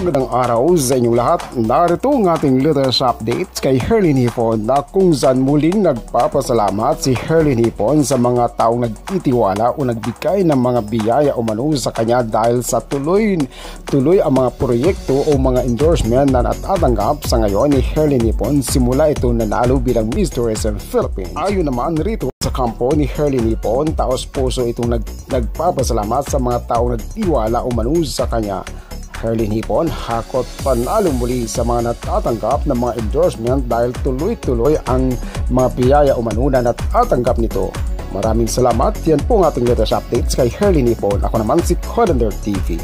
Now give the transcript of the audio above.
Magandang araw sa inyong lahat. Narito ang ating latest updates kay Herlyn Hipon na kung saan muling nagpapasalamat si Herlyn Hipon sa mga taong nagtitiwala o nagbigay ng mga biyaya o manu sa kanya dahil sa tuloy ang mga proyekto o mga endorsement na natatanggap sa ngayon ni Herlyn Hipon simula ito nanalo bilang Miss Tourism Philippines. Ayon naman rito sa kampo ni Herlyn Hipon, taos puso itong nagpapasalamat sa mga taong nagtiwala o manu sa kanya. Herlyn Hipon hakot panalo muli sa mga natatanggap ng mga endorsement dahil tuloy-tuloy ang mga biyaya o manu na natatanggap nito. Maraming salamat. Yan po ang ating latest updates kay Herlyn Hipon. Ako naman si Codender TV.